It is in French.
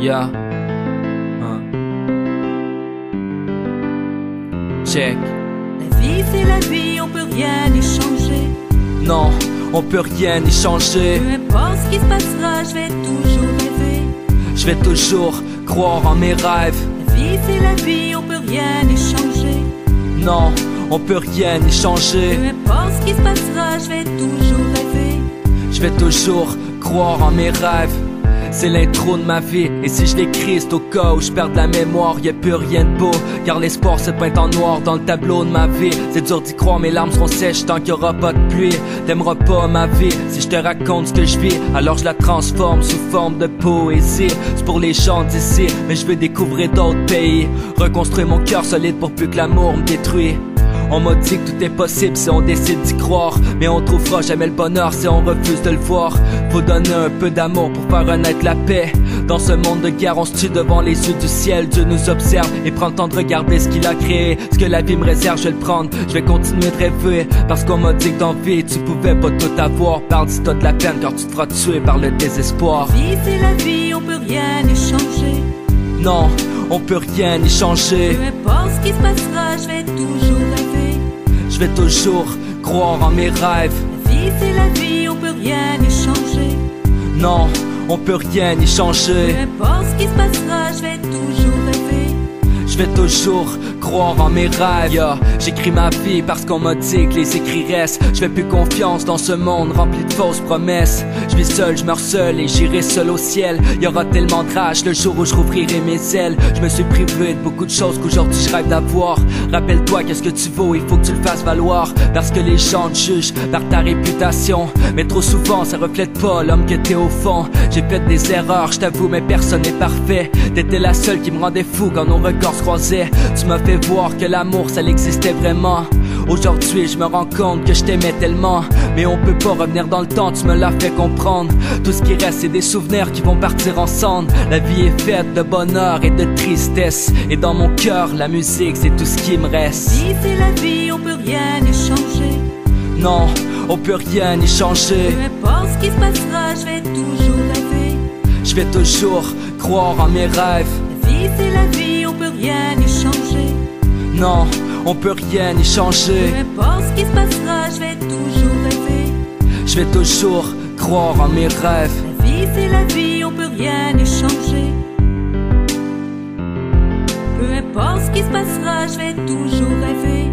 Yeah. Check. La vie c'est la vie, on peut rien y changer. Non, on peut rien y changer. Peu importe ce qui se passera, je vais toujours rêver. Je vais toujours croire en mes rêves. La vie c'est la vie, on peut rien y changer. Non, on peut rien y changer. Peu importe ce qui se passera, je vais toujours rêver. Je vais toujours croire en mes rêves. C'est l'intro de ma vie, et si je l'écris c'est au cas où je perds de la mémoire. Y'a plus rien de beau, car l'espoir se peint en noir dans le tableau de ma vie. C'est dur d'y croire, mes larmes seront sèches tant qu'il y aura pas de pluie. T'aimeras pas ma vie, si je te raconte ce que je vis, alors je la transforme sous forme de poésie. C'est pour les gens d'ici, mais je veux découvrir d'autres pays. Reconstruire mon cœur solide pour plus que l'amour me détruise. On m'a dit que tout est possible si on décide d'y croire, mais on trouvera jamais le bonheur si on refuse de le voir. Faut donner un peu d'amour pour faire renaître la paix. Dans ce monde de guerre, on se tue devant les yeux du ciel. Dieu nous observe et prend le temps de regarder ce qu'il a créé. Ce que la vie me réserve, je vais le prendre. Je vais continuer de rêver, parce qu'on m'a dit que dans vie tu pouvais pas tout avoir. Parle si t'as de la peine, car tu te feras tuer par le désespoir. La vie c'est la vie, on peut rien y changer. Non, on peut rien y changer. Peu importe ce qui se passera, je vais toujours rêver. Je vais toujours croire en mes rêves. La vie c'est la vie, on peut rien y changer. Non, on peut rien y changer. Peu importe ce qui se passera, je vais toujours rêver. Je vais toujours croire en mes rêves. Yeah. J'écris ma vie parce qu'on m'a dit que les écrits restent. Je fais plus confiance dans ce monde rempli de fausses promesses. Je vis seul, je meurs seul et j'irai seul au ciel. Y aura tellement de rage le jour où je rouvrirai mes ailes. Je me suis privé de beaucoup de choses qu'aujourd'hui je rêve d'avoir. Rappelle-toi qu'est-ce que tu vaux, il faut que tu le fasses valoir. Parce que les gens te jugent par ta réputation, mais trop souvent ça reflète pas l'homme que t'es au fond. J'ai fait des erreurs, je t'avoue, mais personne n'est parfait. T'étais la seule qui me rendait fou quand nos records se croisaient. Tu m'as fait voir que l'amour ça existait vraiment. Aujourd'hui je me rends compte que je t'aimais tellement, mais on peut pas revenir dans le temps, tu me l'as fait comprendre. Tout ce qui reste c'est des souvenirs qui vont partir ensemble. La vie est faite de bonheur et de tristesse, et dans mon cœur la musique c'est tout ce qui me reste. La vie c'est la vie, on peut rien y changer. Non, on peut rien y changer. Peu importe ce qui se passera, je vais toujours rêver. Je vais toujours croire en mes rêves. La vie c'est la vie, on peut rien y changer. Non, on peut rien y changer. Peu importe ce qui se passera, je vais toujours rêver. Je vais toujours croire en mes rêves. La vie c'est la vie, on peut rien y changer. Peu importe ce qui se passera, je vais toujours rêver.